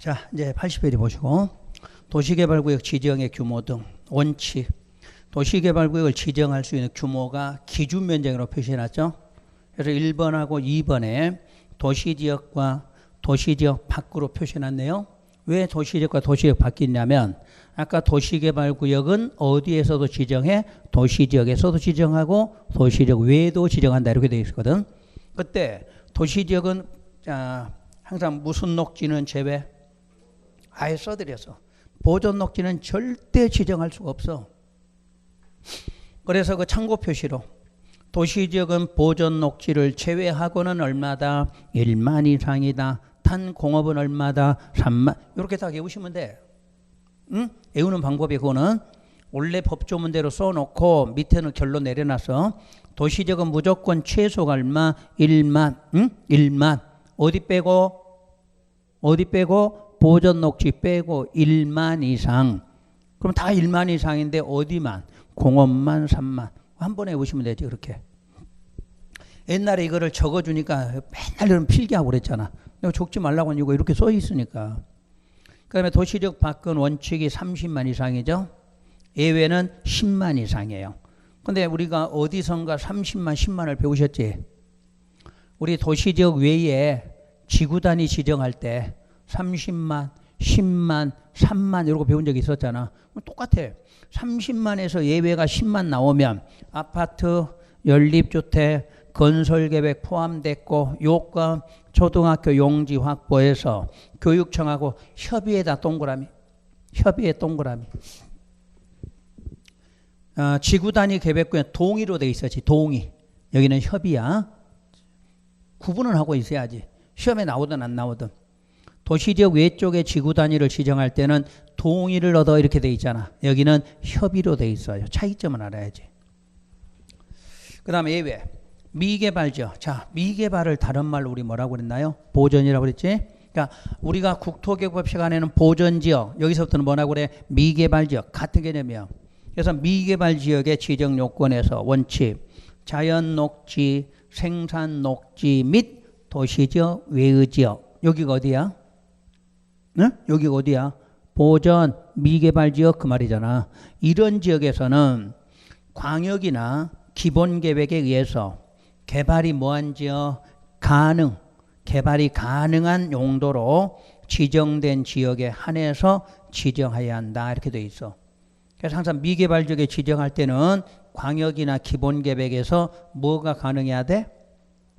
자, 이제 80페이지 보시고 도시개발구역 지정의 규모 등 원칙. 도시개발구역을 지정할 수 있는 규모가 기준면적으로 표시해놨죠. 그래서 1번하고 2번에 도시지역과 도시지역 밖으로 표시해놨네요. 왜 도시지역과 도시지역 밖이 있냐면 아까 도시개발구역은 어디에서도 지정해? 도시지역에서도 지정하고 도시지역 외에도 지정한다 이렇게 되어 있거든. 그때 도시지역은 항상 무슨 녹지는 제외? 아예 써드려서 보존 녹지는 절대 지정할 수가 없어. 그래서 그 참고 표시로 도시지역은 보존 녹지를 제외하고는 얼마다? 1만 이상이다. 탄공업은 얼마다? 3만. 이렇게 다 외우시면 돼. 응? 외우는 방법이 그거는 원래 법조문대로 써놓고 밑에는 결론 내려놔서 도시지역은 무조건 최소가 얼마? 1만. 응? 1만. 어디 빼고? 어디 빼고? 보존 녹지 빼고 1만 이상. 그럼 다 1만 이상인데 어디만? 공업만 3만. 한 번에 외우시면 되지 그렇게. 옛날에 이거를 적어주니까 맨날 이런 필기하고 그랬잖아. 내가 적지 말라고 하는 이유가 이렇게 써 있으니까. 그 다음에 도시지역 밖은 원칙이 30만 이상이죠. 예외는 10만 이상이에요. 근데 우리가 어디선가 30만, 10만을 배우셨지. 우리 도시지역 외에 지구 단위 지정할 때 30만, 10만, 3만 이러고 배운 적이 있었잖아. 똑같아. 30만에서 예외가 10만 나오면 아파트, 연립주택, 건설계획 포함됐고 요건 초등학교 용지 확보해서 교육청하고 협의에다 동그라미. 협의에 동그라미. 지구단위 계획구역 동의로 돼 있었지. 동의. 여기는 협의야. 구분을 하고 있어야지. 시험에 나오든 안 나오든. 도시지역 외쪽에 지구단위를 지정할 때는 동의를 얻어 이렇게 돼 있잖아. 여기는 협의로 돼 있어요. 차이점은 알아야지. 그 다음에 예외. 미개발지역. 자, 미개발을 다른 말로 우리 뭐라고 그랬나요? 보전이라고 그랬지? 그러니까 우리가 국토개발 시간에는 보전지역, 여기서부터는 뭐라고 그래? 미개발지역. 같은 개념이야. 그래서 미개발지역의 지정 요건에서 원칙, 자연녹지, 생산녹지 및 도시지역 외의지역. 여기가 어디야? 네? 여기가 어디야? 보전, 미개발지역 그 말이잖아. 이런 지역에서는 광역이나 기본계획에 의해서 개발이 뭐한 지역? 가능, 개발이 가능한 용도로 지정된 지역에 한해서 지정해야 한다 이렇게 돼 있어. 그래서 항상 미개발지역에 지정할 때는 광역이나 기본계획에서 뭐가 가능해야 돼?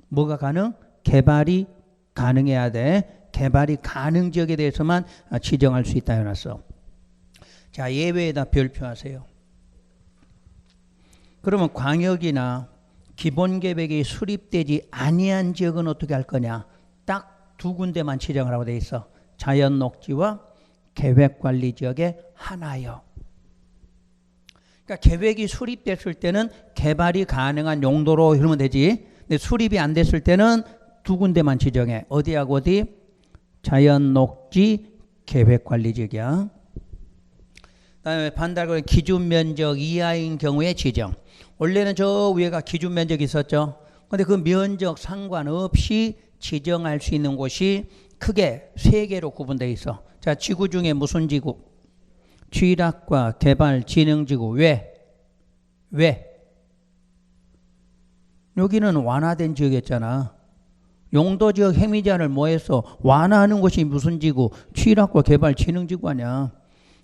뭐가 가능? 개발이 가능해야 돼. 개발이 가능 지역에 대해서만 지정할 수 있다 해놨어. 자, 예외에다 별표하세요. 그러면 광역이나 기본계획이 수립되지 아니한 지역은 어떻게 할 거냐? 딱 두 군데만 지정을 하고 돼 있어. 자연녹지와 계획관리지역에 하나요. 그러니까 계획이 수립됐을 때는 개발이 가능한 용도로 이러면 되지. 근데 수립이 안 됐을 때는 두 군데만 지정해. 어디하고 어디? 자연녹지 계획관리지역이야. 그다음에 반대로 기준면적 이하인 경우에 지정. 원래는 저 위에가 기준면적이 있었죠. 그런데 그 면적 상관없이 지정할 수 있는 곳이 크게 세 개로 구분되어 있어. 자, 지구 중에 무슨 지구? 취락과 개발 진흥지구. 왜? 여기는 완화된 지역이었잖아. 용도지역 행위제한을 뭐 했어? 완화하는 곳이 무슨 지구? 취락과 개발 진흥지구 아니야.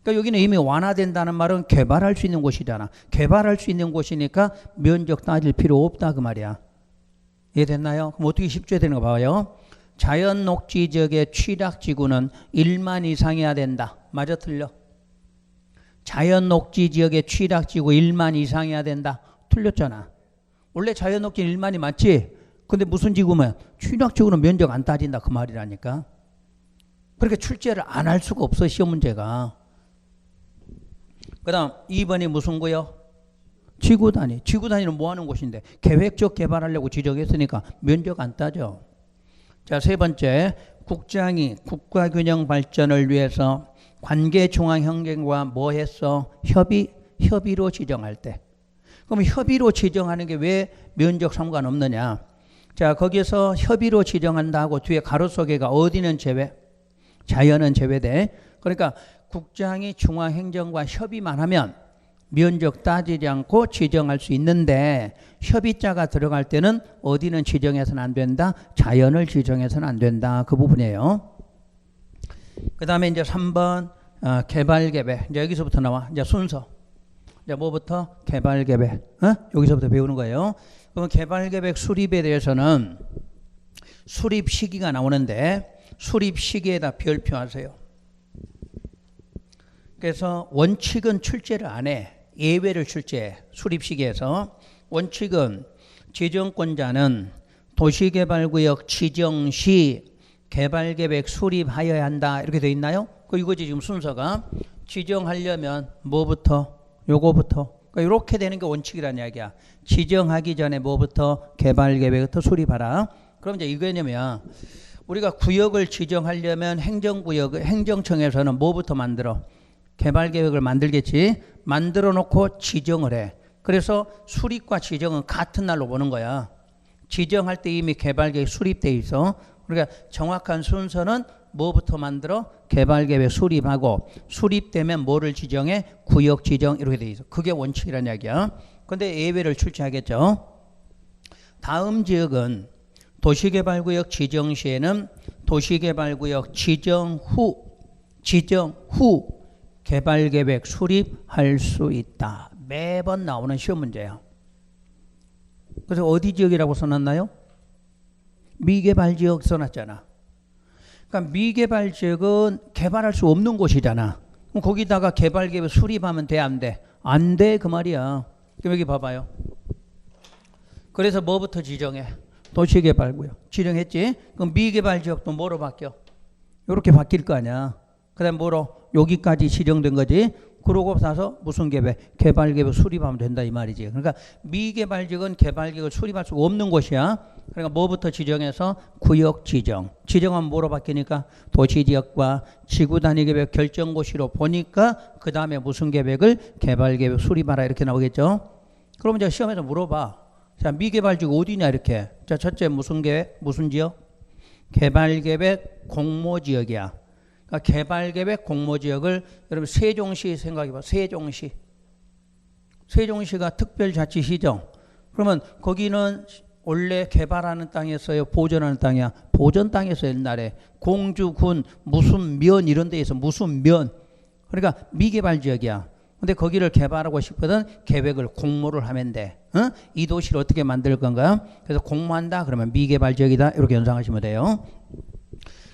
그러니까 여기는 이미 완화된다는 말은 개발할 수 있는 곳이잖아. 개발할 수 있는 곳이니까 면적 따질 필요 없다 그 말이야. 이해됐나요? 그럼 어떻게 10조에 되는 거 봐요. 자연녹지 지역의 취락지구는 1만 이상이어야 된다. 맞아 틀려? 자연녹지 지역의 취락지구 1만 이상이어야 된다. 틀렸잖아. 원래 자연녹지는 1만이 맞지? 근데 무슨 지구면 취락지구는 면적 안 따진다 그 말이라니까. 그렇게 출제를 안 할 수가 없어 시험 문제가. 그 다음 2번이 무슨 거요? 지구단위. 지구단위는 뭐 하는 곳인데? 계획적 개발하려고 지정했으니까 면적 안 따져. 자, 세 번째. 국장이 국가균형 발전을 위해서 관계중앙행정과 뭐 했어? 협의로 지정할 때. 그럼 협의로 지정하는 게 왜 면적 상관없느냐? 자, 거기서 협의로 지정한다고 뒤에 가로 속에가 어디는 제외? 자연은 제외돼. 그러니까 국장이 중앙행정과 협의만 하면 면적 따지지 않고 지정할 수 있는데 협의자가 들어갈 때는 어디는 지정해서는 안 된다. 자연을 지정해서는 안 된다. 그 부분이에요. 그 다음에 이제 3번 개발계획. 이제 여기서부터 나와. 이제 순서. 이제 뭐부터? 개발계획. 여기서부터 배우는 거예요. 그럼 개발계획 수립에 대해서는 수립 시기가 나오는데 수립 시기에다 별표하세요. 그래서 원칙은 출제를 안 해. 예외를 출제해. 수립 시기에서. 원칙은 지정권자는 도시개발구역 지정 시 개발계획 수립하여야 한다. 이렇게 돼 있나요? 이거지 지금 순서가. 지정하려면 뭐부터? 요거부터. 그러니까 이렇게 되는 게 원칙이라는 이야기야. 지정하기 전에 뭐부터? 개발계획부터 수립하라. 그럼 이제 이거냐면 우리가 구역을 지정하려면 행정청에서는 뭐부터 만들어? 개발계획을 만들겠지. 만들어 놓고 지정을 해. 그래서 수립과 지정은 같은 날로 보는 거야. 지정할 때 이미 개발계획 수립돼 있어. 그러니까 정확한 순서는 뭐부터 만들어? 개발계획 수립하고 수립되면 뭐를 지정해? 구역 지정 이렇게 돼 있어. 그게 원칙이라는 이야기야. 근데 예외를 출제하겠죠. 다음 지역은 도시개발구역 지정 시에는 도시개발구역 지정 후 개발계획 수립할 수 있다. 매번 나오는 시험 문제야. 그래서 어디 지역이라고 써놨나요? 미개발 지역 써놨잖아. 그러니까 미개발 지역은 개발할 수 없는 곳이잖아. 그럼 거기다가 개발계획 수립하면 돼, 안 돼? 안 돼, 그 말이야. 그럼 여기 봐봐요. 그래서 뭐부터 지정해? 도시개발구역 지정했지? 그럼 미개발 지역도 뭐로 바뀌어? 이렇게 바뀔 거 아니야. 그 다음에 뭐로? 여기까지 지정된 거지. 그러고 나서 무슨 계획? 개발계획 수립하면 된다 이 말이지. 그러니까 미개발 지역은 개발계획을 수립할 수가 없는 곳이야. 그러니까 뭐부터 지정해서? 구역 지정. 지정하면 뭐로 바뀌니까? 도시지역과 지구단위계획 결정고시로 보니까 그 다음에 무슨 계획을? 개발계획 수립하라 이렇게 나오겠죠. 그러면 이제 시험에서 물어봐. 자, 미개발 지역 어디냐 이렇게. 자, 첫째 무슨 계획? 무슨 지역? 개발계획 공모지역이야. 그러니까 개발계획 공모지역을 여러분 세종시 생각해봐. 세종시가 특별자치시정. 그러면 거기는 원래 개발하는 땅이었어요? 보전하는 땅이야? 보전 땅에서 옛날에 공주, 군, 무슨 면 이런 데에서 무슨 면. 그러니까 미개발 지역이야. 근데 거기를 개발하고 싶거든 계획을 공모를 하면 돼. 이 도시를 어떻게 만들 건가? 그래서 공모한다 그러면 미개발 지역이다 이렇게 연상하시면 돼요.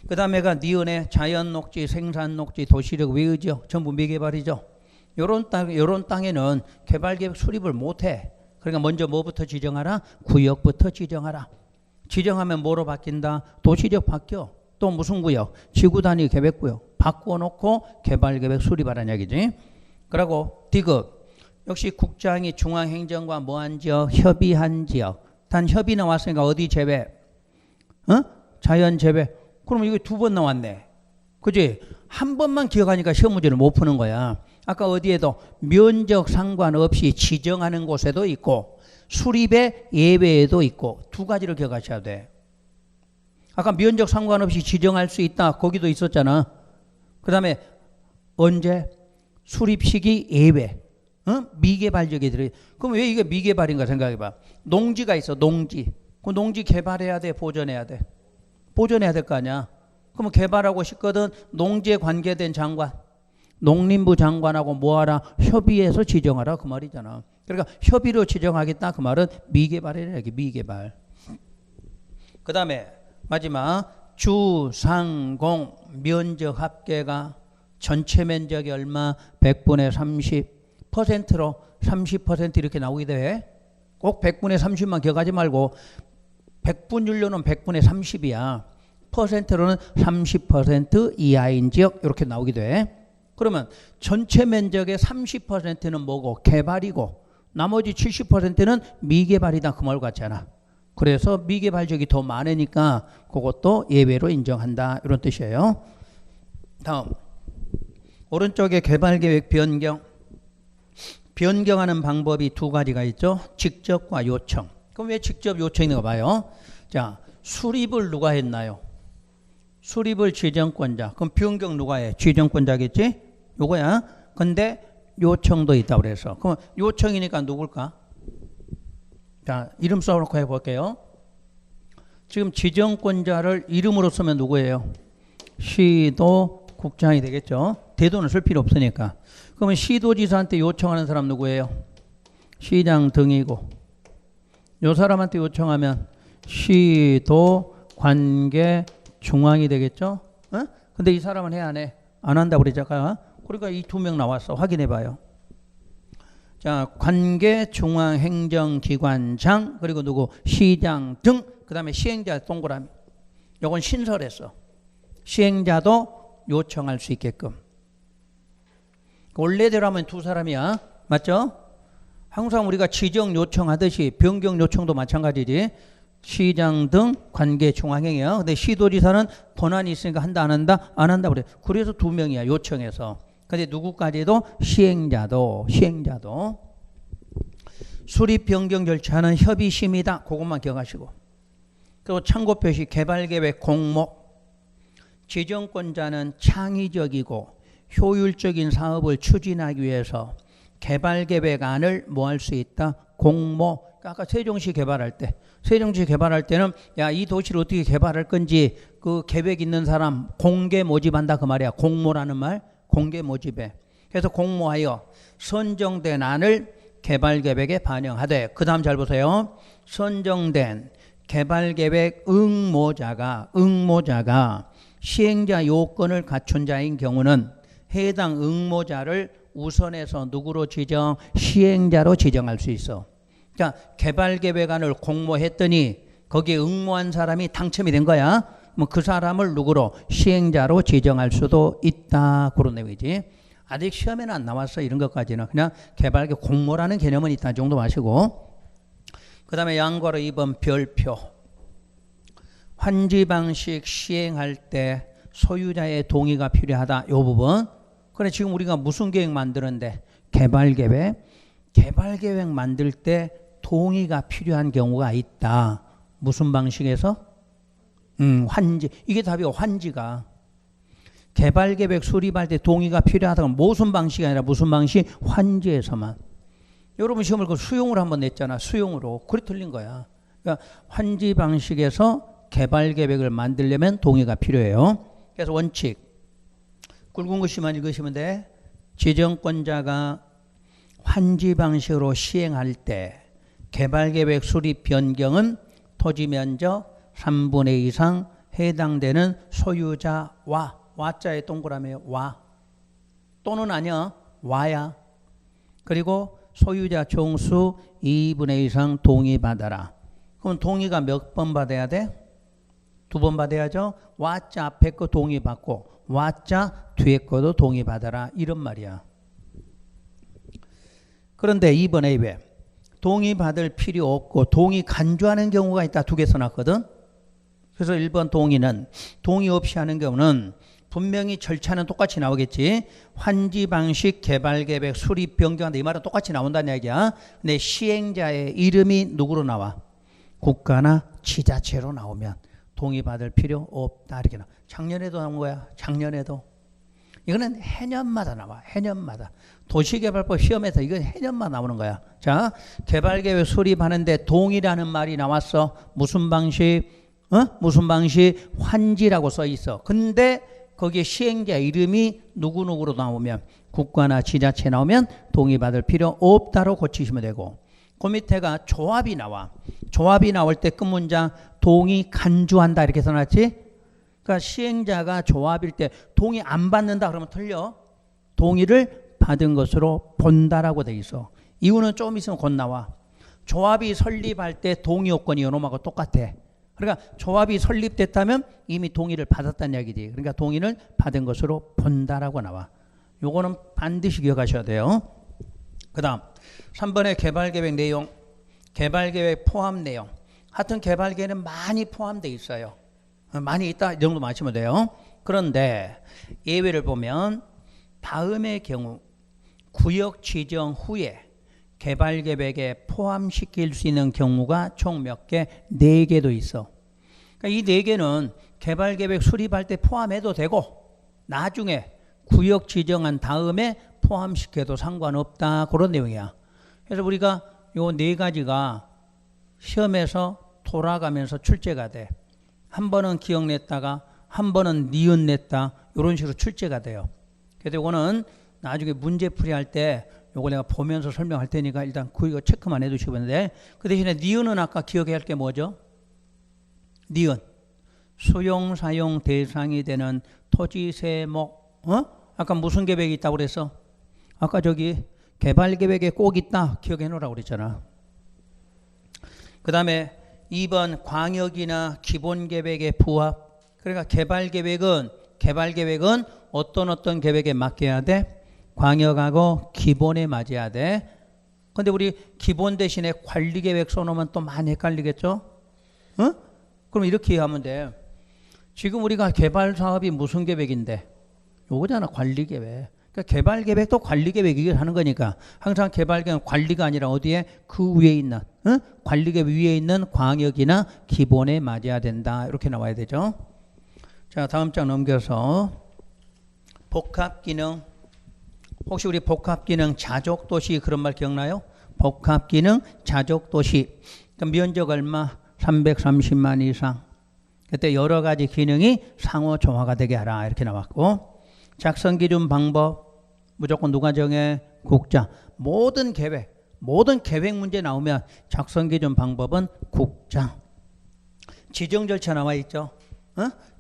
그 다음에가 니은의 자연녹지, 생산녹지, 도시력 외의지역 전부 미개발이죠. 요런 땅에는 개발계획 수립을 못해. 그러니까 먼저 뭐부터 지정하라? 구역부터 지정하라. 지정하면 뭐로 바뀐다? 도시적 바뀌어. 또 무슨 구역? 지구단위 계획구역 바꿔놓고 개발계획 수립하라는 얘기지. 그리고 디귿 역시 국장이 중앙행정과 뭐한 지역? 협의한 지역. 단 협의 나왔으니까 어디 제외? 자연 제외. 그럼 이거 2번 나왔네. 그지? 한 번만 기억하니까 시험 문제를 못 푸는 거야. 아까 어디에도 면적 상관없이 지정하는 곳에도 있고 수립의 예외에도 있고 2가지를 기억하셔야 돼. 아까 면적 상관없이 지정할 수 있다. 거기도 있었잖아. 그 다음에 언제? 수립 시기 예외. 미개발 지역에 들어. 그럼 왜 이게 미개발인가 생각해봐. 농지가 있어. 농지. 그 농지 개발해야 돼? 보존해야 돼? 보존해야 될 거 아니야. 그러면 개발하고 싶거든 농지에 관계된 장관, 농림부 장관하고 뭐하라? 협의해서 지정하라 그 말이잖아. 그러니까 협의로 지정하겠다 그 말은 미개발이라 이게 미개발. 그 다음에 마지막 주상공 면적 합계가 전체 면적이 얼마? 100분의 30%로 30% 이렇게 나오게 돼. 꼭 100분의 30만 기억하지 말고 100분율로는 100분의 30이야. 퍼센트로는 30% 이하인 지역 이렇게 나오게 돼. 그러면 전체 면적의 30%는 뭐고? 개발이고 나머지 70%는 미개발이다 그 말 같잖아. 그래서 미개발 지역이 더 많으니까 그것도 예외로 인정한다 이런 뜻이에요. 다음 오른쪽에 개발계획 변경하는 방법이 2가지가 있죠. 직접과 요청. 그럼 왜 직접 요청인가 봐요. 자, 수립을 누가 했나요? 수립을 지정권자. 그럼 변경 누가 해? 지정권자겠지? 요거야. 근데 요청도 있다고 그래서. 그럼 요청이니까 누굴까? 자, 이름 써놓고 해볼게요. 지금 지정권자를 이름으로 쓰면 누구예요? 시도 국장이 되겠죠. 대도는 쓸 필요 없으니까. 그러면 시도지사한테 요청하는 사람 누구예요? 시장 등이고, 요 사람한테 요청하면 시도 관계 중앙이 되겠죠. 어? 근데 이 사람은 해 안 해? 안 한다고 그러잖아. 그러니까 이 두 명 나왔어. 확인해 봐요. 자, 관계 중앙 행정기관장, 그리고 누구? 시장 등, 그 다음에 시행자 동그라미. 요건 신설했어. 시행자도 요청할 수 있게끔. 원래대로 하면 두 사람이야. 맞죠? 항상 우리가 지정 요청하듯이 변경 요청도 마찬가지지. 시장 등 관계 중앙행이야. 근데 시도지사는 권한이 있으니까 한다 안 한다? 안 한다 그래. 그래서 두 명이야. 요청해서. 근데 누구까지도? 시행자도. 수립 변경 절차는 협의심이다. 그것만 기억하시고. 그리고 참고 표시 개발계획 공모. 지정권자는 창의적이고 효율적인 사업을 추진하기 위해서 개발계획안을 뭐 할 수 있다? 공모. 아까 세종시 개발할 때는 야, 이 도시를 어떻게 개발할 건지 그 계획 있는 사람 공개 모집한다 그 말이야. 공모라는 말. 공개 모집에. 그래서 공모하여 선정된 안을 개발계획에 반영하되, 그 다음 잘 보세요. 선정된 개발계획 응모자가 시행자 요건을 갖춘 자인 경우는 해당 응모자를 우선해서 누구로 지정? 시행자로 지정할 수 있어. 그러니까 개발계획안을 공모했더니 거기에 응모한 사람이 당첨이 된 거야. 뭐 그 사람을 누구로? 시행자로 지정할 수도 있다. 그런 내용이지. 아직 시험에는 안 나왔어. 이런 것까지는. 그냥 개발계 공모라는 개념은 있다 정도 마시고. 그 다음에 양괄호 2번 별표. 환지 방식 시행할 때 소유자의 동의가 필요하다. 이 부분. 그래, 지금 우리가 무슨 계획 만드는데? 개발계획 만들 때 동의가 필요한 경우가 있다. 무슨 방식에서? 환지. 이게 답이야. 환지가. 개발계획 수립할 때 동의가 필요하다고 무슨 방식이 아니라 무슨 방식? 환지에서만. 여러분 시험을 그 수용으로 한번 냈잖아. 수용으로. 그래 틀린 거야. 그러니까 환지 방식에서 개발계획을 만들려면 동의가 필요해요. 그래서 원칙. 굵은 글씨만 읽으시면 돼. 지정권자가 환지 방식으로 시행할 때 개발계획 수립 변경은 토지 면적 3분의 2 이상 해당되는 소유자와, 와자의 동그라미에 와. 또는 아니야. 와야. 그리고 소유자 총수 2분의 2 이상 동의받아라. 그럼 동의가 몇 번 받아야 돼? 2번 받아야죠. 와자 앞에 거 동의받고 와자 뒤에 거도 동의받아라. 이런 말이야. 그런데 2번에 왜? 동의받을 필요 없고 동의 간주하는 경우가 있다. 두 개 써놨거든. 그래서 1번 동의는 동의 없이 하는 경우는 분명히 절차는 똑같이 나오겠지. 환지 방식 개발계획 수립 변경한다. 이 말은 똑같이 나온다는 얘기야. 근데 시행자의 이름이 누구로 나와? 국가나 지자체로 나오면 동의받을 필요 없다. 이렇게 나와. 작년에도 나온 거야. 작년에도. 이거는 해년마다 나와. 해년마다. 도시개발법 시험에서 이건 해년마다 나오는 거야. 자, 개발계획 수립하는데 동의라는 말이 나왔어. 무슨 방식? 무슨 방식? 환지라고 써 있어. 근데 거기에 시행자 이름이 누구누구로 나오면 국가나 지자체 나오면 동의받을 필요 없다로 고치시면 되고, 그 밑에가 조합이 나와. 조합이 나올 때 끝문장 동의 간주한다 이렇게 써놨지. 그러니까 시행자가 조합일 때 동의 안 받는다 그러면 틀려. 동의를 받은 것으로 본다라고 돼 있어. 이유는 좀 있으면 곧 나와. 조합이 설립할 때 동의 요건이 요놈하고 똑같아. 그러니까 조합이 설립됐다면 이미 동의를 받았다는 얘기지. 그러니까 동의를 받은 것으로 본다라고 나와. 요거는 반드시 기억하셔야 돼요. 그 다음 3번의 개발계획 내용. 개발계획 포함 내용. 하여튼 개발계획은 많이 포함되어 있어요. 많이 있다 이 정도 마시면 돼요. 그런데 예외를 보면 다음의 경우 구역 지정 후에 개발계획에 포함시킬 수 있는 경우가 총 몇 개? 4개도 있어. 그러니까 이 4개는 개발계획 수립할 때 포함해도 되고 나중에 구역 지정한 다음에 포함시켜도 상관없다. 그런 내용이야. 그래서 우리가 요 네 가지가 시험에서 돌아가면서 출제가 돼. 한 번은 기억 냈다가 한 번은 니은 냈다. 이런 식으로 출제가 돼요. 그래서 이거는 나중에 문제풀이 할 때 요거 내가 보면서 설명할 테니까 일단 그거 체크만 해두시면 돼. 그 대신에 니은은 아까 기억해야 할 게 뭐죠? 니은. 수용 사용 대상이 되는 토지 세목. 아까 무슨 계획이 있다고 그랬어? 아까 저기 개발 계획에 꼭 있다. 기억해 놓으라고 그랬잖아. 그 다음에 2번 광역이나 기본 계획의 부합. 그러니까 개발 계획은 어떤 계획에 맡겨야 돼? 광역하고 기본에 맞아야 돼. 근데 우리 기본 대신에 관리 계획 써놓으면 또 많이 헷갈리겠죠? 그럼 이렇게 하면 돼. 지금 우리가 개발 사업이 무슨 계획인데? 요거잖아, 관리 계획. 그러니까 개발 계획도 관리 계획 이걸 하는 거니까 항상 개발 계획은 관리가 아니라 어디에? 그 위에 있는 관리 계획 위에 있는 광역이나 기본에 맞아야 된다. 이렇게 나와야 되죠. 자, 다음 장 넘겨서 복합 기능. 혹시 우리 복합 기능 자족 도시 그런 말 기억나요? 복합 기능 자족 도시. 그러니까 면적 얼마? 330만 이상. 그때 여러 가지 기능이 상호 조화가 되게 하라. 이렇게 나왔고. 작성 기준 방법 무조건 누가 정해? 국장. 모든 계획 문제 나오면 작성 기준 방법은 국장. 지정 절차 나와 있죠.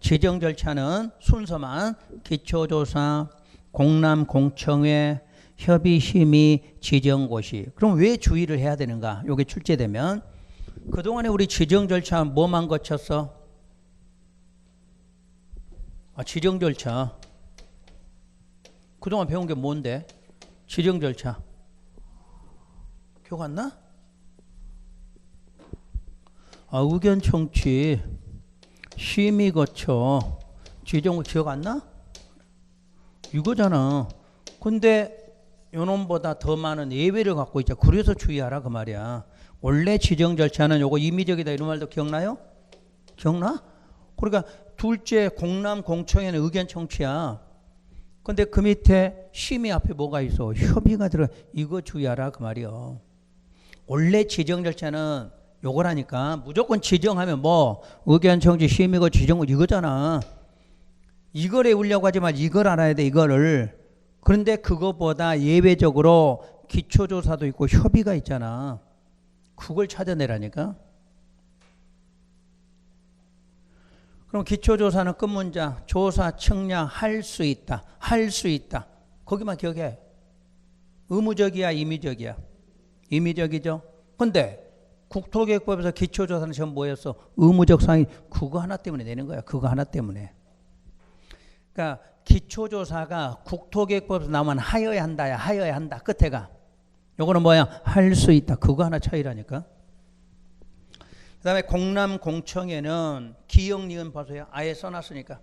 지정 절차는 순서만 기초조사, 공람 공청회, 협의심의, 지정고시. 그럼 왜 주의를 해야 되는가? 이게 출제되면 그동안에 우리 지정 절차 뭐만 거쳤어? 지정 절차. 그동안 배운 게 뭔데? 지정 절차. 기억 안 나? 의견 청취, 심의 거쳐, 지정 기억 안 나? 이거잖아. 근데 요놈보다 더 많은 예외를 갖고 있죠. 그래서 주의하라 그 말이야. 원래 지정 절차는 요거 임의적이다 이런 말도 기억나요? 기억나? 그러니까 둘째 공람 공청회는 의견 청취야. 근데 그 밑에 심의 앞에 뭐가 있어? 협의가 들어. 이거 주의하라 그 말이요. 원래 지정 절차는 요거라니까. 무조건 지정하면 뭐 의견 청취 심의고 지정고 이거잖아. 이걸 외우려고 하지 말 이걸 알아야 돼. 이거를. 그런데 그거보다 예외적으로 기초조사도 있고 협의가 있잖아. 그걸 찾아내라니까. 그럼 기초조사는 끝문장 조사 측량 할 수 있다. 할 수 있다. 거기만 기억해. 의무적이야 임의적이야? 임의적이죠. 근데 국토계획법에서 기초조사는 지금 뭐였어? 의무적 사항이 그거 하나 때문에 내는 거야. 그거 하나 때문에. 그러니까 기초조사가 국토계획법에서 나오면 하여야 한다야. 하여야 한다. 끝에가. 요거는 뭐야? 할 수 있다. 그거 하나 차이라니까. 그 다음에 공람 공청회는 기역 니은 보세요. 아예 써놨으니까.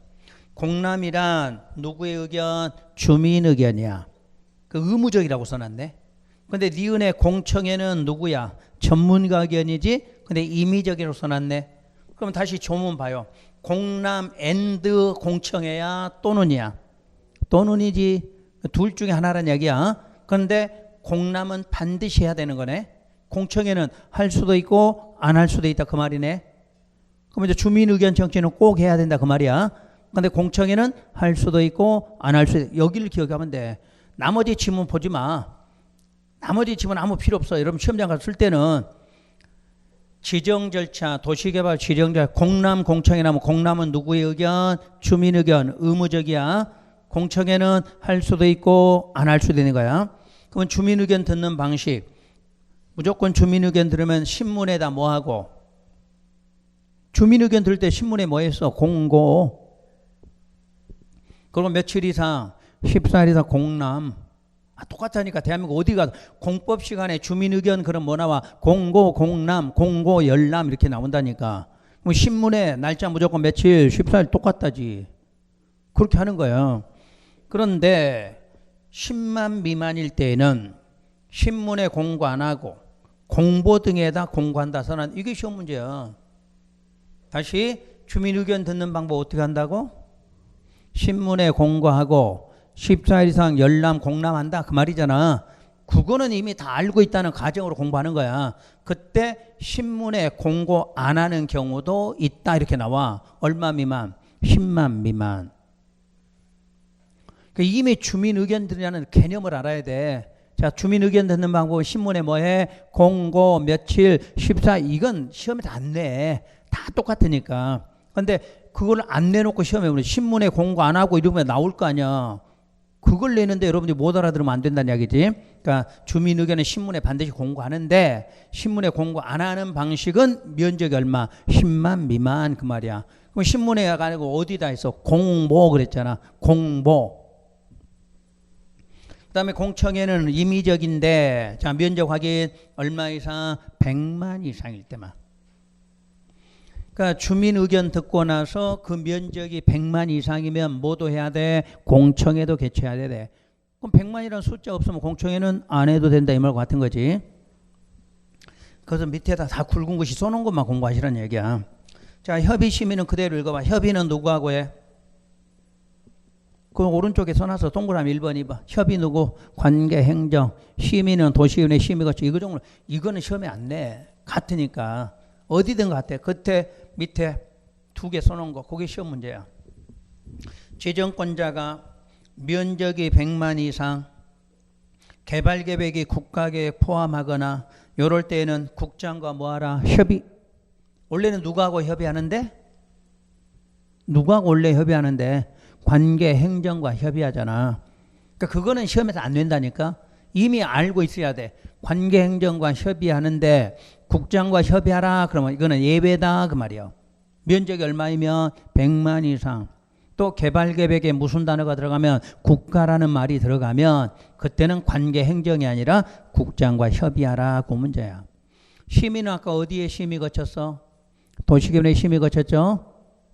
공람이란 누구의 의견? 주민 의견이야. 그 의무적이라고 써놨네. 근데 니은의 공청회는 누구야? 전문가 의견이지. 근데 임의적이라고 써놨네. 그럼 다시 조문 봐요. 공람 앤드 공청회야 또는이야? 또는이지. 둘 중에 하나란 얘기야. 그런데 공람은 반드시 해야 되는 거네. 공청회는 할 수도 있고 안 할 수도 있다 그 말이네. 그럼 이제 주민 의견 청취는 꼭 해야 된다 그 말이야. 근데 공청회는 할 수도 있고 안 할 수도 있고. 여기를 기억하면 돼. 나머지 지문 보지 마. 나머지 지문 아무 필요 없어. 여러분 시험장 가서 쓸 때는 지정 절차, 도시개발 지정 절차, 공람 공청회 나면 공람은 누구의 의견? 주민 의견. 의무적이야. 공청회는 할 수도 있고 안 할 수도 있는 거야. 그러면 주민 의견 듣는 방식. 무조건 주민 의견 들으면 신문에다 뭐 하고? 주민 의견 들을 때 신문에 뭐 했어? 공고. 그리고 며칠 이상 14일 이상 공람. 똑같다니까. 대한민국 어디가 공법 시간에 주민 의견 그럼 뭐 나와? 공고, 공람, 공고, 열람 이렇게 나온다니까. 그럼 신문에 날짜 무조건 며칠 14일 똑같다지. 그렇게 하는 거예요. 그런데 10만 미만일 때에는 신문에 공고 안 하고 공보 등에다 공고한다 선언. 이게 시험 문제야. 다시 주민 의견 듣는 방법 어떻게 한다고? 신문에 공고하고 14일 이상 열람 공람한다 그 말이잖아. 그거는 이미 다 알고 있다는 가정으로 공부하는 거야. 그때 신문에 공고 안 하는 경우도 있다 이렇게 나와. 얼마 미만? 10만 미만. 그러니까 이미 주민 의견 들으라는 개념을 알아야 돼. 자, 주민 의견 듣는 방법은 신문에 뭐해? 공고 며칠 14 이건 시험에 다 안 내. 다 똑같으니까. 근데 그걸 안 내놓고 시험에 보면 신문에 공고 안 하고 이러면 나올 거 아니야. 그걸 내는데 여러분들이 못 알아들으면 안 된다는 이야기지. 그러니까 주민 의견은 신문에 반드시 공고하는데 신문에 공고 안 하는 방식은 면적이 얼마? 10만 미만 그 말이야. 그럼 신문에 가지고 어디다 했어? 공모 그랬잖아. 공모. 그 다음에 공청회는 임의적인데 자 면적 확인 얼마 이상? 100만 이상일 때만. 그러니까 주민 의견 듣고 나서 그 면적이 100만 이상이면 뭐도 해야 돼? 공청회도 개최해야 돼. 그럼 100만이라는 숫자 없으면 공청회는 안 해도 된다 이 말 같은 거지. 그래서 밑에다 다 굵은 것이 쏘는 것만 공부하시라는 얘기야. 자, 협의 심의는 그대로 읽어봐. 협의는 누구하고 해? 그 오른쪽에 써놔서 동그라미 1번, 2번. 협의 누구? 관계, 행정. 심의는 도시의회 심의거치. 이거 정도 이거는 시험에 안 내. 같으니까. 어디든 같아. 끝에 밑에 두 개 써놓은 거. 그게 시험 문제야. 지정권자가 면적이 100만 이상, 개발계획이 국가계획 포함하거나 이럴 때에는 국장과 뭐하라? 협의. 원래는 누구하고 협의하는데? 누구하고 원래 협의하는데? 관계, 행정과 협의하잖아. 그러니까 그거는 시험에서 안 된다니까. 이미 알고 있어야 돼. 관계, 행정과 협의하는데 국장과 협의하라 그러면 이거는 예외다 그 말이야. 면적이 얼마이면 100만 이상. 또 개발계획에 무슨 단어가 들어가면 국가라는 말이 들어가면 그때는 관계, 행정이 아니라 국장과 협의하라 그 문제야. 심의는 아까 어디에 심의 거쳤어? 도시계획에 심의 거쳤죠.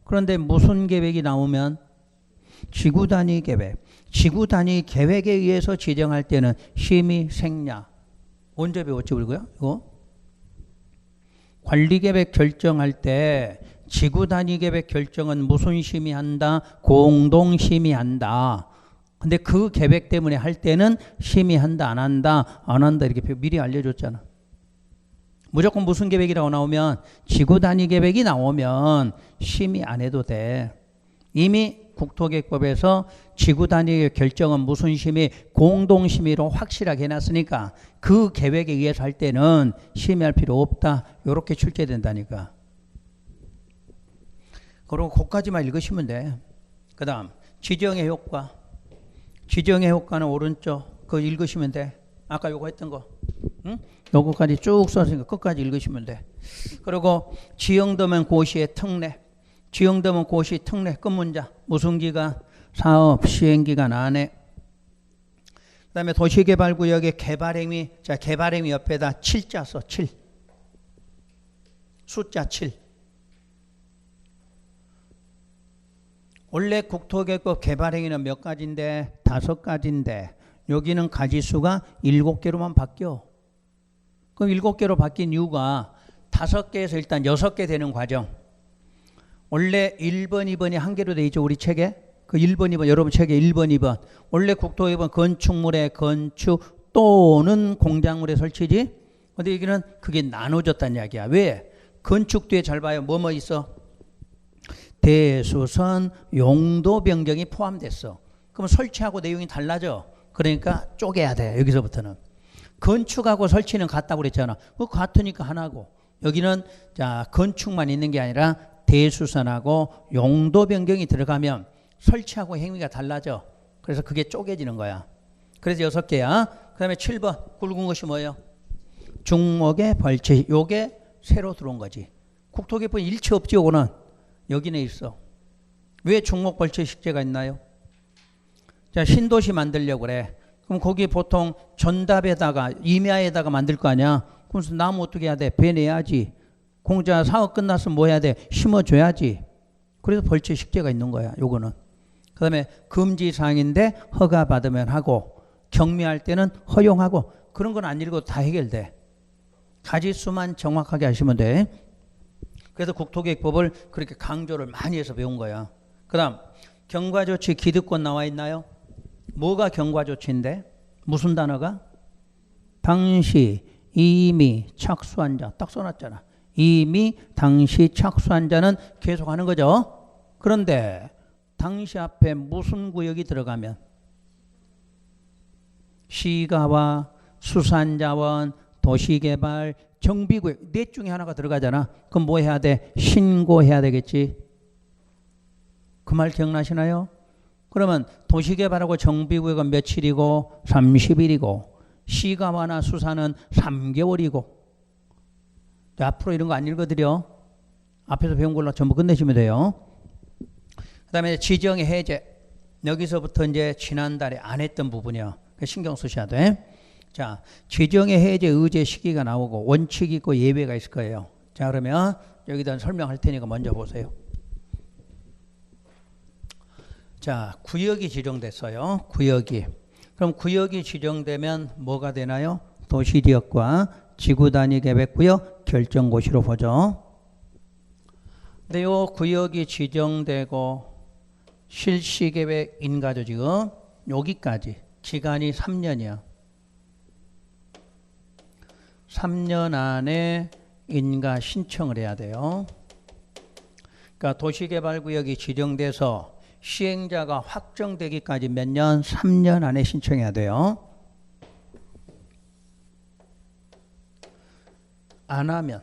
그런데 무슨 계획이 나오면 지구단위 계획. 지구단위 계획에 의해서 지정할 때는 심의 생략. 언제 배웠지 우리고요? 이거 관리계획 결정할 때 지구단위 계획 결정은 무슨 심의한다? 공동심의한다. 근데 그 계획 때문에 할 때는 심의한다 안 한다 안 한다 이렇게 미리 알려줬잖아. 무조건 무슨 계획이라고 나오면 지구단위 계획이 나오면 심의 안 해도 돼. 이미 국토계획법에서 지구단위 결정은 무슨 심의? 공동심의로 확실하게 해놨으니까 그 계획에 의해서 할 때는 심의할 필요 없다. 이렇게 출제된다니까. 그리고 그것까지만 읽으시면 돼. 그 다음 지정의 효과. 지정의 효과는 오른쪽 그거 읽으시면 돼. 아까 요거 했던 거. 응? 요거까지 쭉 써서 끝까지 읽으시면 돼. 그리고 지형도면 고시의 특례. 지형도면 고시 특례 끝문자. 무슨 기간? 사업 시행기간 안에. 그 다음에 도시개발구역의 개발행위. 자, 개발행위 옆에다 7자 써. 7. 숫자 7. 원래 국토계획법 개발행위는 몇 가지인데? 5가지인데 여기는 가지수가 7개로만 바뀌어. 그럼 7개로 바뀐 이유가 5개에서 일단 6개 되는 과정. 원래 1번, 2번이 한 개로 돼 있죠. 우리 책에. 그 1번, 2번 여러분 책에 1번, 2번. 원래 국토계획은 건축물의 건축 또는 공작물의 설치지. 근데 여기는 그게 나눠졌다는 이야기야. 왜? 건축 뒤에 잘 봐요. 뭐뭐 있어? 대수선, 용도 변경이 포함됐어. 그럼 설치하고 내용이 달라져. 그러니까 쪼개야 돼. 여기서부터는. 건축하고 설치는 같다고 그랬잖아. 그 같으니까 하나고. 여기는 자 건축만 있는 게 아니라 대수선하고 용도 변경이 들어가면 설치하고 행위가 달라져. 그래서 그게 쪼개지는 거야. 그래서 6개야. 그 다음에 7번 굵은 것이 뭐예요? 중목의 벌채. 요게 새로 들어온 거지. 국토계획법에 일체 없지. 요거는 여기는 있어. 왜 중목 벌채 식재가 있나요? 자, 신도시 만들려고 그래. 그럼 거기 보통 전답에다가 임야에다가 만들 거 아니야. 그래서 나무 어떻게 해야 돼? 베내야지. 공자 사업 끝났으면 뭐 해야 돼? 심어줘야지. 그래서 벌채 식재가 있는 거야. 요거는. 그 다음에 금지사항인데 허가 받으면 하고 경미할 때는 허용하고 그런 건 안 읽어도 다 해결돼. 가지수만 정확하게 하시면 돼. 그래서 국토계획법을 그렇게 강조를 많이 해서 배운 거야. 그 다음 경과조치 기득권 나와 있나요? 뭐가 경과조치인데? 무슨 단어가? 당시 이미 착수한 자 딱 써놨잖아. 이미 당시 착수한 자는 계속 하는 거죠. 그런데 당시 앞에 무슨 구역이 들어가면 시가와 수산자원, 도시개발, 정비구역 넷 중에 하나가 들어가잖아. 그럼 뭐 해야 돼? 신고해야 되겠지. 그 말 기억나시나요? 그러면 도시개발하고 정비구역은 며칠이고 30일이고 시가와나 수산은 3개월이고 앞으로 이런 거 안 읽어드려. 앞에서 배운 걸로 전부 끝내시면 돼요. 그 다음에 지정의 해제. 여기서부터 이제 지난달에 안 했던 부분이요. 신경 쓰셔야 돼. 자, 지정의 해제 의제 시기가 나오고 원칙이 있고 예외가 있을 거예요. 자, 그러면 여기다 설명할 테니까 먼저 보세요. 자, 구역이 지정됐어요. 구역이. 그럼 구역이 지정되면 뭐가 되나요? 도시지역과 지구단위계획구역 결정고시로 보죠. 근데 요 구역이 지정되고 실시계획 인가조지금 여기까지 기간이 3년이야. 3년 안에 인가 신청을 해야 돼요. 그러니까 도시개발구역이 지정돼서 시행자가 확정되기까지 몇 년? 3년 안에 신청해야 돼요. 안 하면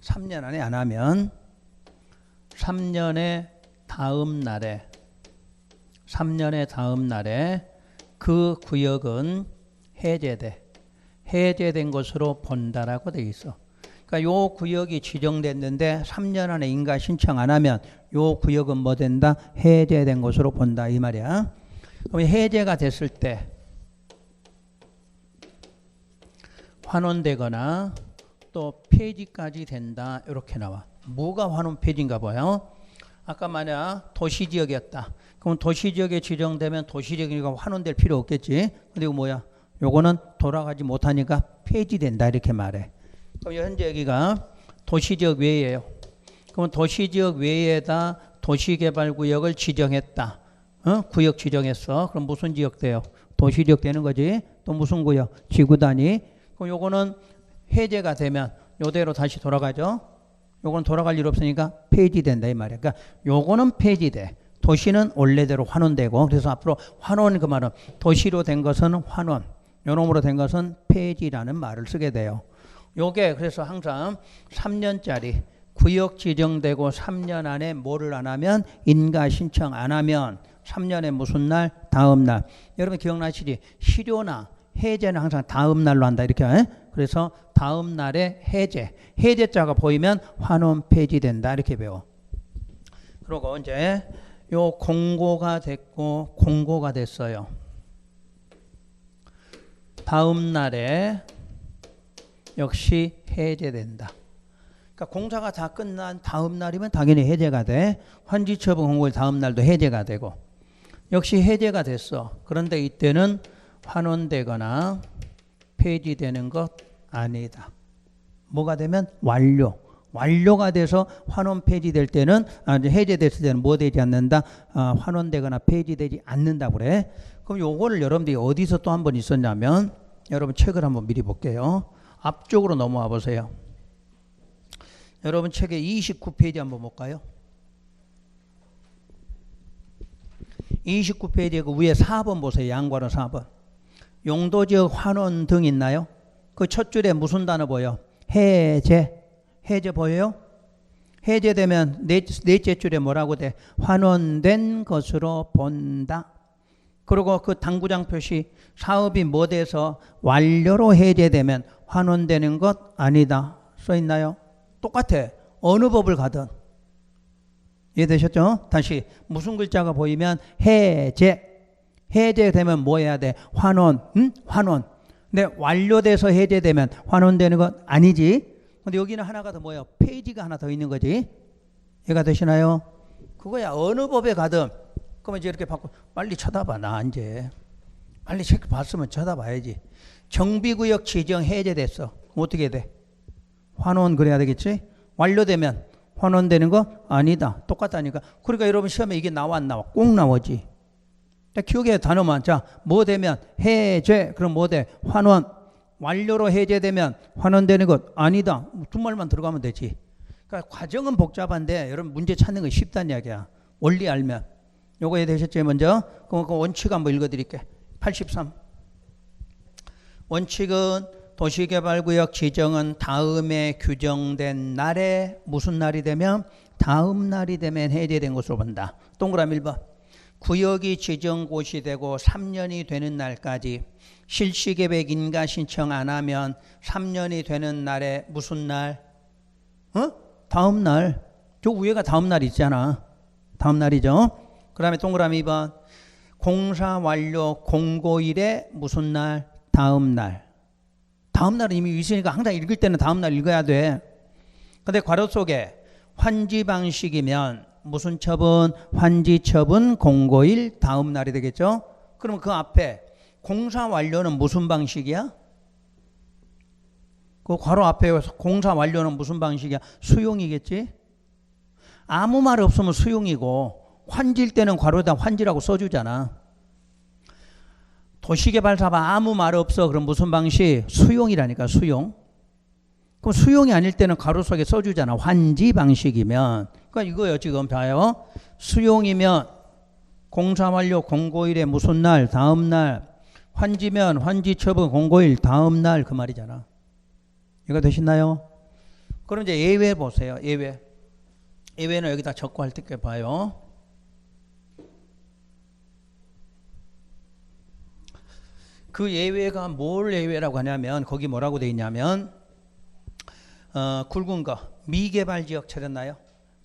3년 안에 안 하면 3년의 다음 날에 그 구역은 해제된 것으로 본다라고 돼 있어. 그러니까 요 구역이 지정됐는데 3년 안에 인가 신청 안 하면 요 구역은 뭐 된다? 해제된 것으로 본다 이 말이야. 그럼 해제가 됐을 때 환원되거나 또 폐지까지 된다 이렇게 나와. 뭐가 환원 폐지인가 봐요. 아까 만약 도시지역이었다. 그럼 도시지역에 지정되면 도시지역이니까 환원될 필요 없겠지. 근데 이거 뭐야? 요거는 돌아가지 못하니까 폐지된다 이렇게 말해. 그럼 현재 여기가 도시지역 외에요. 그럼 도시지역 외에다 도시개발구역을 지정했다. 구역 지정했어. 그럼 무슨 지역 돼요? 도시지역 되는 거지. 또 무슨 구역? 지구단위. 그럼 요거는 해제가 되면 요대로 다시 돌아가죠. 요건 돌아갈 일 없으니까 폐지된다 이 말이야. 그러니까 요거는 폐지돼. 도시는 원래대로 환원되고 그래서 앞으로 환원 그 말은 도시로 된 것은 환원, 요놈으로 된 것은 폐지라는 말을 쓰게 돼요. 요게 그래서 항상 3년짜리 구역 지정되고 3년 안에 뭐를 안 하면 인가 신청 안 하면 3년에 무슨 날? 다음 날. 여러분 기억나시지? 실효나 해제는 항상 다음 날로 한다 이렇게. 그래서 다음 날에 해제자가 보이면 환원 폐지된다 이렇게 배워. 그리고 이제 요 공고가 됐고 공고가 됐어요. 다음 날에 역시 해제된다. 그러니까 공사가 다 끝난 다음 날이면 당연히 해제가 돼. 환지처분 공고일 다음 날도 해제가 되고. 역시 해제가 됐어. 그런데 이때는 환원되거나 폐지되는 것 아니다. 뭐가 되면 완료가 돼서 환원 폐지될 때는 해제됐을 때는 뭐 되지 않는다? 환원되거나 폐지되지 않는다 그래. 그럼 요거를 여러분들이 어디서 또 한 번 있었냐면 여러분 책을 한번 미리 볼게요. 앞쪽으로 넘어와 보세요. 여러분 책의 29페이지 한번 볼까요? 29페이지에 그 위에 4번 보세요. 양괄호 4번. 용도지역 환원 등 있나요? 그 첫 줄에 무슨 단어 보여? 해제 보여요? 해제되면 넷째 줄에 뭐라고 돼? 환원된 것으로 본다. 그리고 그 당구장 표시 사업이 뭐 돼서 완료로 해제되면 환원되는 것 아니다. 써 있나요? 똑같아. 어느 법을 가든. 이해되셨죠? 다시 무슨 글자가 보이면 해제되면 뭐 해야 돼? 환원. 근데 완료돼서 해제되면 환원되는 것 아니지. 근데 여기는 하나가 더 뭐예요? 페이지가 하나 더 있는 거지. 이해가 되시나요? 그거야. 어느 법에 가든. 그러면 이제 이렇게 바꿔. 빨리 쳐다봐. 나 이제. 빨리 책 봤으면 쳐다봐야지. 정비구역 지정 해제됐어. 그럼 어떻게 돼? 환원 그래야 되겠지? 완료되면 환원되는 거 아니다. 똑같다니까. 그러니까 여러분 시험에 이게 나와 안 나와? 꼭 나오지. 기억의 단어만. 자, 뭐 되면 해제. 그럼 뭐 돼? 환원. 완료로 해제되면 환원되는 것 아니다. 두 말만 들어가면 되지. 그러니까 과정은 복잡한데 여러분 문제 찾는 거 쉽다는 이야기야. 원리 알면. 요거 이해되셨죠? 먼저 그 원칙 한번 읽어드릴게. 83. 원칙은 도시개발구역 지정은 다음에 규정된 날에 무슨 날이 되면 다음 날이 되면 해제된 것으로 본다. 동그라미 1번. 구역이 지정곳이 되고 3년이 되는 날까지 실시계획 인가 신청 안 하면 3년이 되는 날에 무슨 날? 다음 날. 저 위에가 다음 날 있잖아. 다음 날이죠. 그 다음에 동그라미 2번. 공사 완료 공고일에 무슨 날? 다음 날. 다음 날은 이미 있으니까 항상 읽을 때는 다음 날 읽어야 돼. 근데 괄호 속에 환지 방식이면 무슨 처분? 환지 처분 공고일 다음 날이 되겠죠? 그럼 그 앞에 공사 완료는 무슨 방식이야? 그 괄호 앞에 공사 완료는 무슨 방식이야? 수용이겠지? 아무 말 없으면 수용이고 환지일 때는 괄호에다 환지라고 써주잖아. 도시개발사가 아무 말 없어. 그럼 무슨 방식? 수용이라니까. 수용. 그럼 수용이 아닐 때는 가로 속에 써주잖아. 환지 방식이면. 그러니까 이거요 지금. 봐요. 수용이면 공사 완료 공고일에 무슨 날? 다음 날. 환지면 환지 처분 공고일 다음 날 그 말이잖아. 이거 되시나요? 그럼 이제 예외 보세요. 예외. 예외는 여기다 적고 할 때 봐요. 그 예외가 뭘 예외라고 하냐면 거기 뭐라고 돼 있냐면 굵은 거 미개발 지역 찾았나요?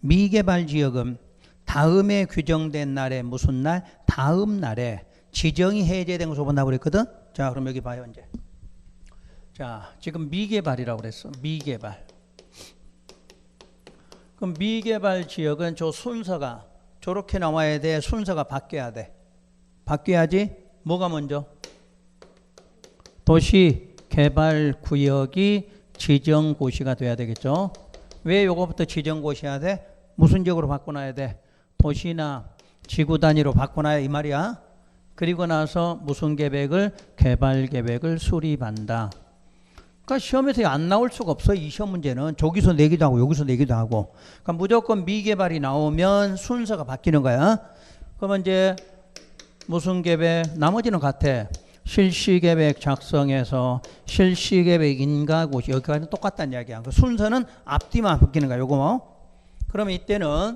미개발 지역은 다음에 규정된 날에 무슨 날? 다음 날에 지정이 해제된 것으로 본다고 그랬거든. 자 그럼 여기 봐요 이제. 자 지금 미개발이라고 그랬어. 미개발. 그럼 미개발 지역은 저 순서가 저렇게 나와야 돼. 순서가 바뀌어야 돼. 바뀌어야지. 뭐가 먼저? 도시개발구역이 지정고시가 돼야 되겠죠. 왜 요거부터 지정고시해야 돼? 무슨 지역으로 바꿔놔야 돼? 도시나 지구 단위로 바꿔놔야 이 말이야. 그리고 나서 무슨 계획을? 개발계획을 수립한다. 그러니까 시험에서 안 나올 수가 없어. 이 시험 문제는 저기서 내기도 하고 여기서 내기도 하고. 그러니까 무조건 미개발이 나오면 순서가 바뀌는 거야. 그러면 이제 무슨 계획? 나머지는 같아. 실시계획 작성해서 실시계획 인가고시 여기까지는 똑같다는 이야기야. 그 순서는 앞뒤만 바뀌는 거야. 요거 뭐. 그러면 이때는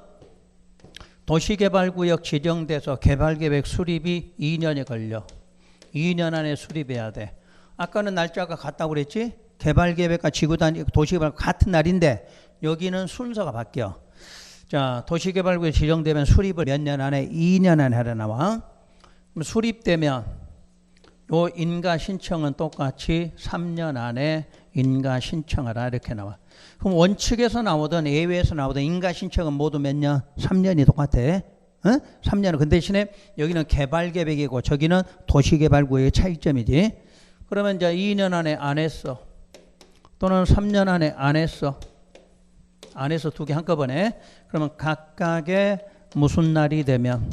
도시개발구역 지정돼서 개발계획 수립이 2년이 걸려. 2년 안에 수립해야 돼. 아까는 날짜가 같다고 그랬지? 개발계획과 지구단위 도시개발 같은 날인데 여기는 순서가 바뀌어. 자, 도시개발구역 지정되면 수립을 몇 년 안에? 2년 안에 하려 나와. 그럼 수립되면 요 인가 신청은 똑같이 3년 안에 인가 신청하라 이렇게 나와. 그럼 원칙에서 나오든 예외에서 나오든 인가 신청은 모두 몇 년? 3년이 똑같아. 3년은. 근데 대신에 여기는 개발계획이고 저기는 도시개발구역의 차이점이지. 그러면 이제 2년 안에 안 했어. 또는 3년 안에 안 했어. 안 해서 두 개 한꺼번에. 그러면 각각의 무슨 날이 되면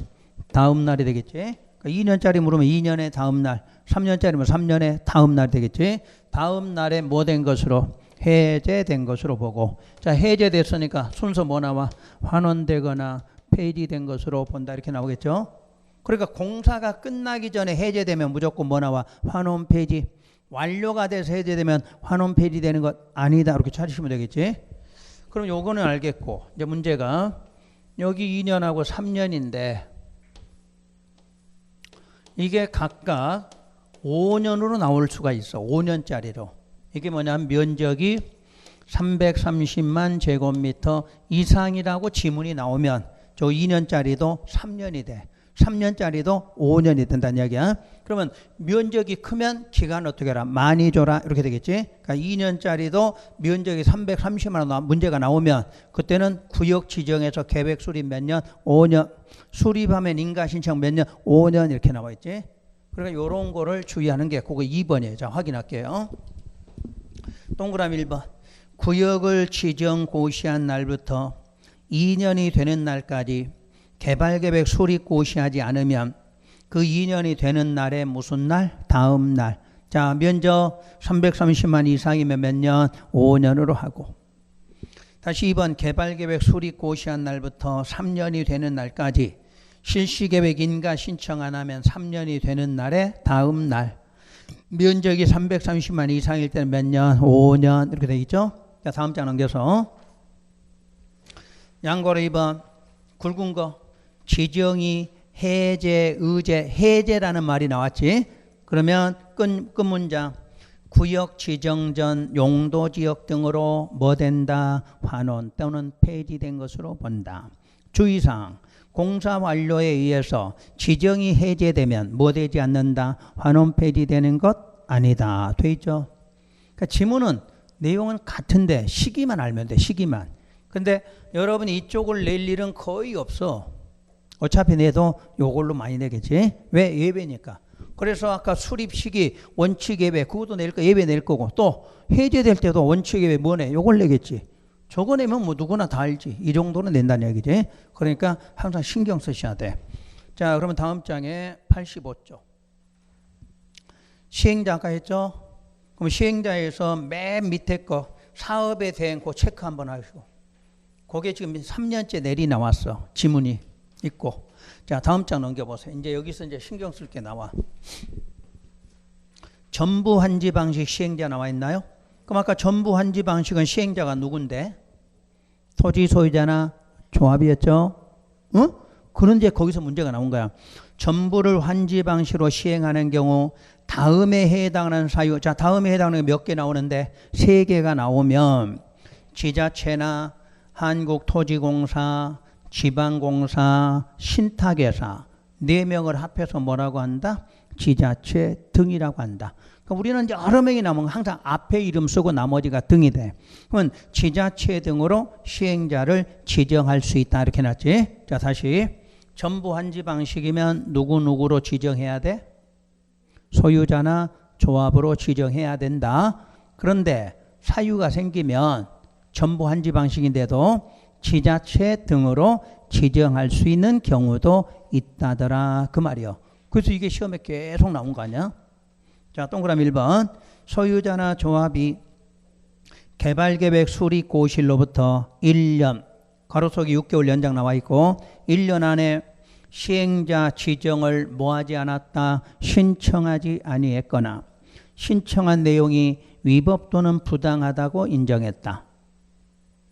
다음 날이 되겠지. 2년짜리 물으면 2년의 다음 날, 3년짜리면 3년의 다음 날 되겠지. 다음 날에 뭐 된 것으로? 해제된 것으로 보고. 자, 해제됐으니까 순서 뭐 나와? 환원되거나 폐지된 것으로 본다 이렇게 나오겠죠. 그러니까 공사가 끝나기 전에 해제되면 무조건 뭐 나와? 환원 폐지. 완료가 돼서 해제되면 환원 폐지되는 것 아니다 이렇게 찾으시면 되겠지. 그럼 요거는 알겠고 이제 문제가 여기 2년하고 3년인데 이게 각각 5년으로 나올 수가 있어. 5년짜리로. 이게 뭐냐면 면적이 330만 제곱미터 이상이라고 지문이 나오면 저 2년짜리도 3년이 돼. 3년짜리도 5년이 된다는 이야기야. 그러면 면적이 크면 기간 어떻게 해라? 많이 줘라 이렇게 되겠지. 그러니까 2년짜리도 면적이 330만 원 문제가 나오면 그때는 구역 지정에서 계획 수립 몇 년? 5년. 수립하면 인가 신청 몇 년? 5년 이렇게 나와 있지. 그러니까 이런 거를 주의하는 게 그거 2번이에요. 자, 확인할게요. 동그라미 1번. 구역을 지정 고시한 날부터 2년이 되는 날까지 개발계획 수립 고시하지 않으면 그 2년이 되는 날에 무슨 날? 다음 날. 자, 면적 330만 이상이면 몇 년? 5년으로 하고. 다시 2번 개발계획 수립 고시한 날부터 3년이 되는 날까지 실시계획 인가 신청 안 하면 3년이 되는 날에 다음 날. 면적이 330만 이상일 때는 몇 년? 5년. 이렇게 되겠죠? 자, 다음 장 넘겨서. 양거로 2번 굵은 거. 지정이 해제, 의제, 해제라는 말이 나왔지. 그러면 끝 문장. 구역 지정 전 용도지역 등으로 뭐 된다? 환원 또는 폐지된 것으로 본다. 주의사항. 공사 완료에 의해서 지정이 해제되면 뭐 되지 않는다? 환원 폐지되는 것 아니다. 돼 있죠? 그러니까 지문은 내용은 같은데 시기만 알면 돼. 시기만. 근데 여러분이 이쪽을 낼 일은 거의 없어. 어차피 내도 요걸로 많이 내겠지. 왜? 예배니까. 그래서 아까 수립 시기 원칙 예배 그것도 낼 거 예배 낼 거고 또 해제될 때도 원칙 예배 뭐 내? 요걸 내겠지. 저거 내면 뭐 누구나 다 알지. 이 정도는 낸다는 얘기지. 그러니까 항상 신경 쓰셔야 돼. 자, 그러면 다음 장에 85조. 시행자가 했죠. 그럼 시행자에서 맨 밑에 거 사업에 대한 거 체크 한번 하시고. 그게 지금 3년째 내리 나왔어. 지문이 있고. 자, 다음 장 넘겨보세요. 이제 여기서 이제 신경 쓸 게 나와. 전부 환지 방식 시행자 나와 있나요? 그럼 아까 전부 환지 방식은 시행자가 누군데? 토지 소유자나 조합이었죠? 응? 그런데 거기서 문제가 나온 거야. 전부를 환지 방식으로 시행하는 경우 다음에 해당하는 사유. 자, 다음에 해당하는 게 몇 개 나오는데 3개가 나오면 지자체나 한국토지공사, 지방공사, 신탁회사 4명을 합해서 뭐라고 한다? 지자체 등이라고 한다. 그러니까 우리는 이제 여러 명이 나오면 항상 앞에 이름 쓰고 나머지가 등이 돼. 그러면 지자체 등으로 시행자를 지정할 수 있다. 이렇게 놨지. 자, 다시 전부 환지 방식이면 누구누구로 지정해야 돼? 소유자나 조합으로 지정해야 된다. 그런데 사유가 생기면 전부 환지 방식인데도 지자체 등으로 지정할 수 있는 경우도 있다더라. 그 말이요. 그래서 이게 시험에 계속 나온 거 아니야? 자, 동그라미 1번. 소유자나 조합이 개발계획 수립 고시일로부터 1년, 가로속이 6개월 연장 나와 있고 1년 안에 시행자 지정을 뭐하지 않았다? 신청하지 아니했거나 신청한 내용이 위법 또는 부당하다고 인정했다.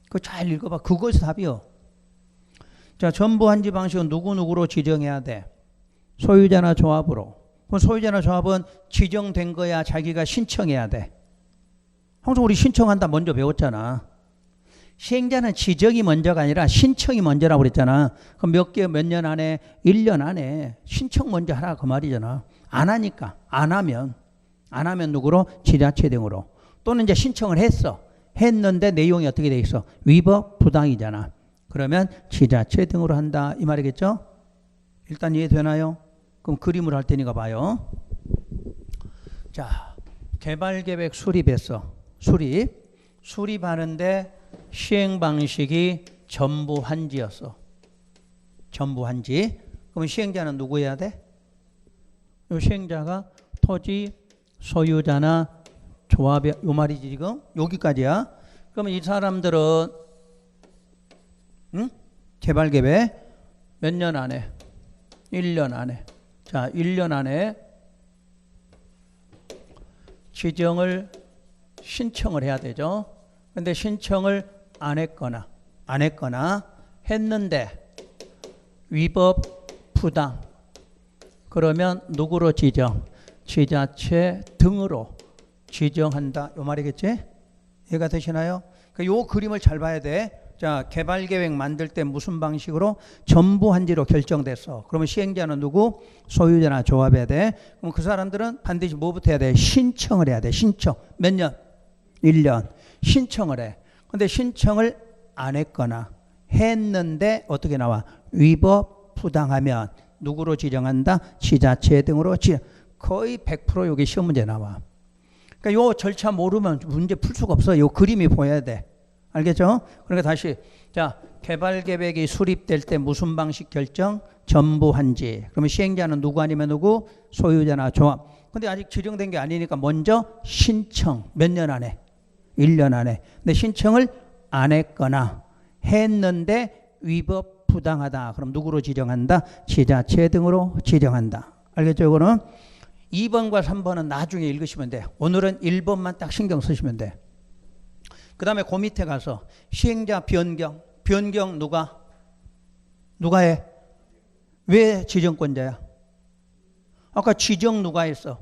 그거 잘 읽어봐. 그것이 답이요. 자, 전부 환지 방식은 누구누구로 지정해야 돼? 소유자나 조합으로. 그럼 소유자나 조합은 지정된 거야 자기가 신청해야 돼. 항상 우리 신청한다 먼저 배웠잖아. 시행자는 지정이 먼저가 아니라 신청이 먼저라고 그랬잖아. 그럼 몇 년 안에? 1년 안에 신청 먼저 하라 그 말이잖아. 안 하니까. 안 하면 누구로? 지자체 등으로. 또는 이제 신청을 했는데 내용이 어떻게 돼 있어? 위법 부당이잖아. 그러면 지자체 등으로 한다 이 말이겠죠? 일단 이해되나요? 그럼 그림을 할 테니까 봐요. 자, 개발계획 수립했어. 수립하는데 시행 방식이 전부 환지였어. 전부 환지. 그럼 시행자는 누구 해야 돼? 이 시행자가 토지 소유자나 조합이 요 말이지 지금 여기까지야. 그러면 이 사람들은 개발계획 몇 년 안에? 1년 안에. 자, 1년 안에 지정을 신청을 해야 되죠. 근데 신청을 안 했거나 했는데 위법 부당 그러면 누구로 지정? 지자체 등으로 지정한다 요 말이겠지? 이해가 되시나요? 요 그림을 잘 봐야 돼. 자, 개발계획 만들 때 무슨 방식으로? 전부 환지로 결정됐어. 그러면 시행자는 누구? 소유자나 조합해야 돼. 그럼 그 사람들은 반드시 뭐부터 해야 돼? 신청을 해야 돼. 신청. 몇 년? 1년. 신청을 해. 근데 신청을 안 했거나 했는데 어떻게 나와? 위법 부당하면 누구로 지정한다? 지자체 등으로 거의 100% 여기 시험 문제 나와. 그러니까 요 절차 모르면 문제 풀 수가 없어. 요 그림이 보여야 돼. 알겠죠? 그러니까 다시 자, 개발 계획이 수립될 때 무슨 방식 결정? 전부한지. 그러면 시행자는 누구 아니면 누구? 소유자나 조합. 근데 아직 지정된 게 아니니까 먼저 신청. 몇 년 안에? 1년 안에. 근데 신청을 안 했거나 했는데 위법 부당하다. 그럼 누구로 지정한다? 지자체 등으로 지정한다. 알겠죠? 이거는 2번과 3번은 나중에 읽으시면 돼. 오늘은 1번만 딱 신경 쓰시면 돼. 그 다음에 그 밑에 가서 시행자 변경. 변경 누가 해? 왜 지정권자야? 아까 지정 누가 했어?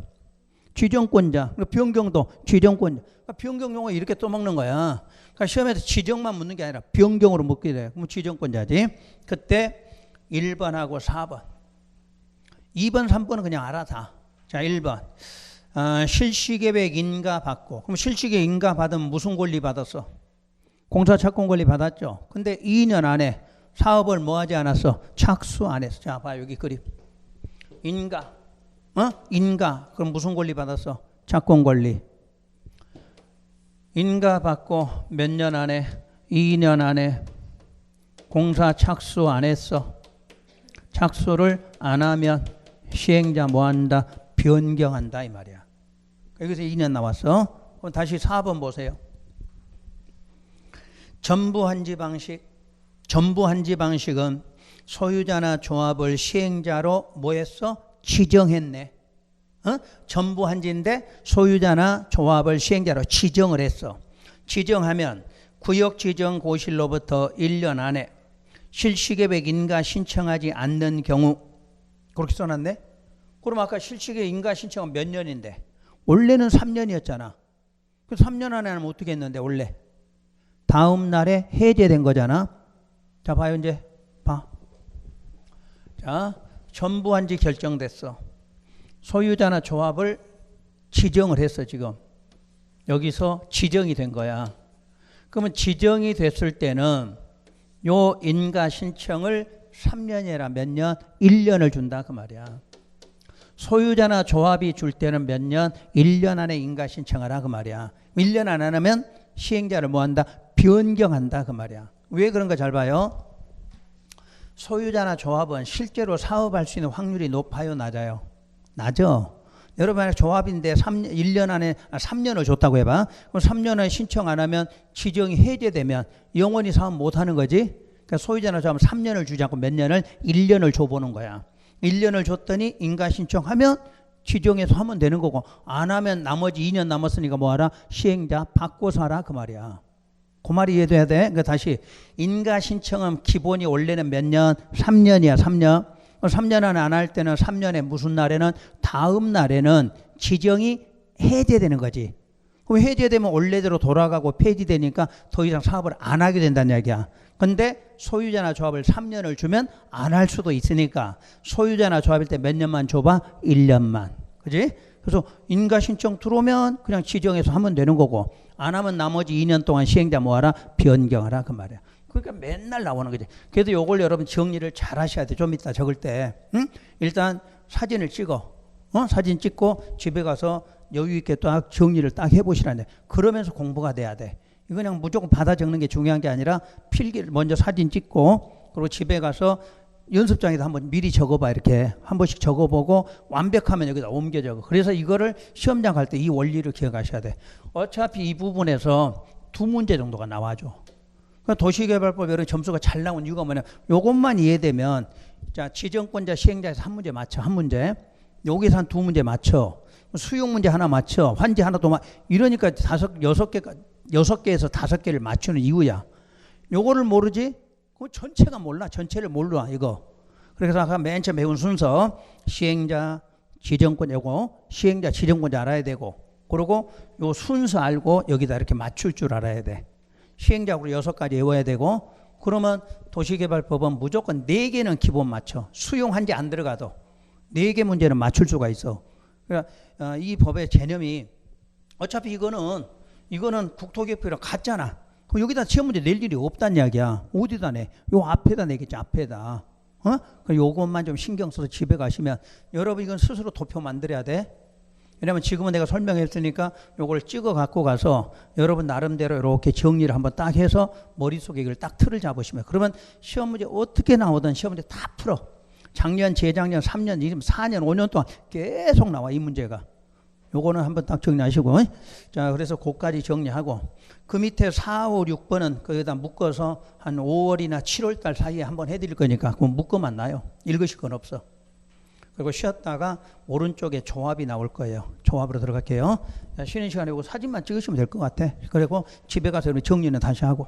지정권자. 변경도 지정권자. 그러니까 변경 용어 이렇게 써먹는 거야. 그러니까 시험에서 지정만 묻는 게 아니라 변경으로 묻게 돼. 그럼 지정권자지. 그때 1번하고 4번. 2번, 3번은 그냥 알아 다. 자, 1번. 실시계획 인가 받고. 그럼 실시계획 인가 받으면 무슨 권리 받았어? 공사착공 권리 받았죠. 근데 2년 안에 사업을 뭐 하지 않았어? 착수 안 했어. 자, 봐, 여기 그림. 인가. 인가. 그럼 무슨 권리 받았어? 착공 권리. 인가 받고 몇 년 안에? 2년 안에 공사 착수 안 했어. 착수를 안 하면 시행자 뭐 한다? 변경한다 이 말이야. 여기서 2년 나왔어. 그럼 다시 4번 보세요. 전부한지 방식. 전부한지 방식은 소유자나 조합을 시행자로 뭐 했어? 지정했네. 전부한지인데 소유자나 조합을 시행자로 지정을 했어. 지정하면 구역지정고실로부터 1년 안에 실시계획 인가 신청하지 않는 경우. 그렇게 써놨네. 그럼 아까 실시계획 인가 신청은 몇 년인데? 원래는 3년이었잖아. 그 3년 안에 하면 어떻게 했는데 원래? 다음 날에 해제된 거잖아. 자, 봐요 이제. 봐. 자, 전부한지 결정됐어. 소유자나 조합을 지정을 했어 지금. 여기서 지정이 된 거야. 그러면 지정이 됐을 때는 요 인가 신청을 3년이라 몇 년? 1년을 준다 그 말이야. 소유자나 조합이 줄 때는 몇 년? 1년 안에 인가 신청하라 그 말이야. 1년 안 하면 시행자를 뭐 한다? 변경한다 그 말이야. 왜 그런가 잘 봐요. 소유자나 조합은 실제로 사업할 수 있는 확률이 높아요 낮아요? 낮아. 여러분 조합인데 1년 안에 3년을 줬다고 해봐. 그럼 3년 안에 신청 안 하면 지정이 해제되면 영원히 사업 못 하는 거지. 그러니까 소유자나 조합은 3년을 주지 않고 몇 년을? 1년을 줘보는 거야. 1년을 줬더니 인가 신청하면 지정해서 하면 되는 거고 안 하면 나머지 2년 남았으니까 뭐하라? 시행자 바꿔서 하라 그 말이야. 그 말이 이해돼야 돼. 그러니까 다시 인가 신청은 기본이 원래는 몇 년? 3년이야 3년. 3년 안에 안 할 때는 3년에 무슨 날에는 다음 날에는 지정이 해제되는 거지. 그럼 해제되면 원래대로 돌아가고 폐지되니까 더 이상 사업을 안 하게 된다는 이야기야. 근데 소유자나 조합을 3년을 주면 안 할 수도 있으니까 소유자나 조합일 때 몇 년만 줘봐? 1년만. 그지? 그래서 인가 신청 들어오면 그냥 지정해서 하면 되는 거고 안 하면 나머지 2년 동안 시행자 뭐하라? 변경하라 그 말이야. 그러니까 맨날 나오는 거지. 그래도 요걸 여러분 정리를 잘 하셔야 돼. 좀 이따 적을 때. 응? 일단 사진을 찍어. 사진 찍고 집에 가서 여유 있게 딱 정리를 딱 해보시라네. 그러면서 공부가 돼야 돼. 이거 그냥 무조건 받아 적는 게 중요한 게 아니라 필기를 먼저 사진 찍고 그리고 집에 가서 연습장에다 한번 미리 적어봐. 이렇게 한 번씩 적어보고 완벽하면 여기다 옮겨 적어. 그래서 이거를 시험장 갈 때 이 원리를 기억하셔야 돼. 어차피 이 부분에서 2문제 정도가 나와줘. 도시개발법 여러 점수가 잘 나온 이유가 뭐냐. 요것만 이해되면 자 지정권자 시행자에서 한 문제 맞춰. 한 문제. 여기서 한 2문제 맞춰. 수용 문제 하나 맞춰. 환지 하나 더 이러니까 6개에서 5개를 맞추는 이유야. 요거를 모르지? 그럼 전체가 몰라. 전체를 몰라 이거. 그래서 아까 맨 처음 배운 순서 시행자, 지정권 요거 시행자, 지정권자 알아야 되고 그리고 요 순서 알고 여기다 이렇게 맞출 줄 알아야 돼. 시행자로 6가지 외워야 되고 그러면 도시개발법은 무조건 4개는 기본 맞춰. 수용한지 안 들어가도 4개 문제는 맞출 수가 있어. 그러니까 이 법의 개념이 어차피 이거는 국토개표랑 같잖아. 그럼 여기다 시험 문제 낼 일이 없다는 이야기야. 어디다 내? 요 앞에다 내겠지. 앞에다. 요것만 좀 신경 써서 집에 가시면 여러분 이건 스스로 도표 만들어야 돼. 왜냐면 지금은 내가 설명했으니까 요걸 찍어 갖고 가서 여러분 나름대로 이렇게 정리를 한번 딱 해서 머릿속에 이걸 딱 틀을 잡으시면, 그러면 시험 문제 어떻게 나오든 시험 문제 다 풀어. 작년, 재작년, 3년, 지금 4년, 5년 동안 계속 나와 이 문제가. 요거는 한번 딱 정리하시고. 자, 그래서 그까지 정리하고 그 밑에 4, 5, 6번은 거기다 묶어서 한 5월이나 7월 달 사이에 한번 해드릴 거니까 그건 묶어만 놔요. 읽으실 건 없어. 그리고 쉬었다가 오른쪽에 조합이 나올 거예요. 조합으로 들어갈게요. 쉬는 시간에 이거 사진만 찍으시면 될 것 같아. 그리고 집에 가서 정리는 다시 하고.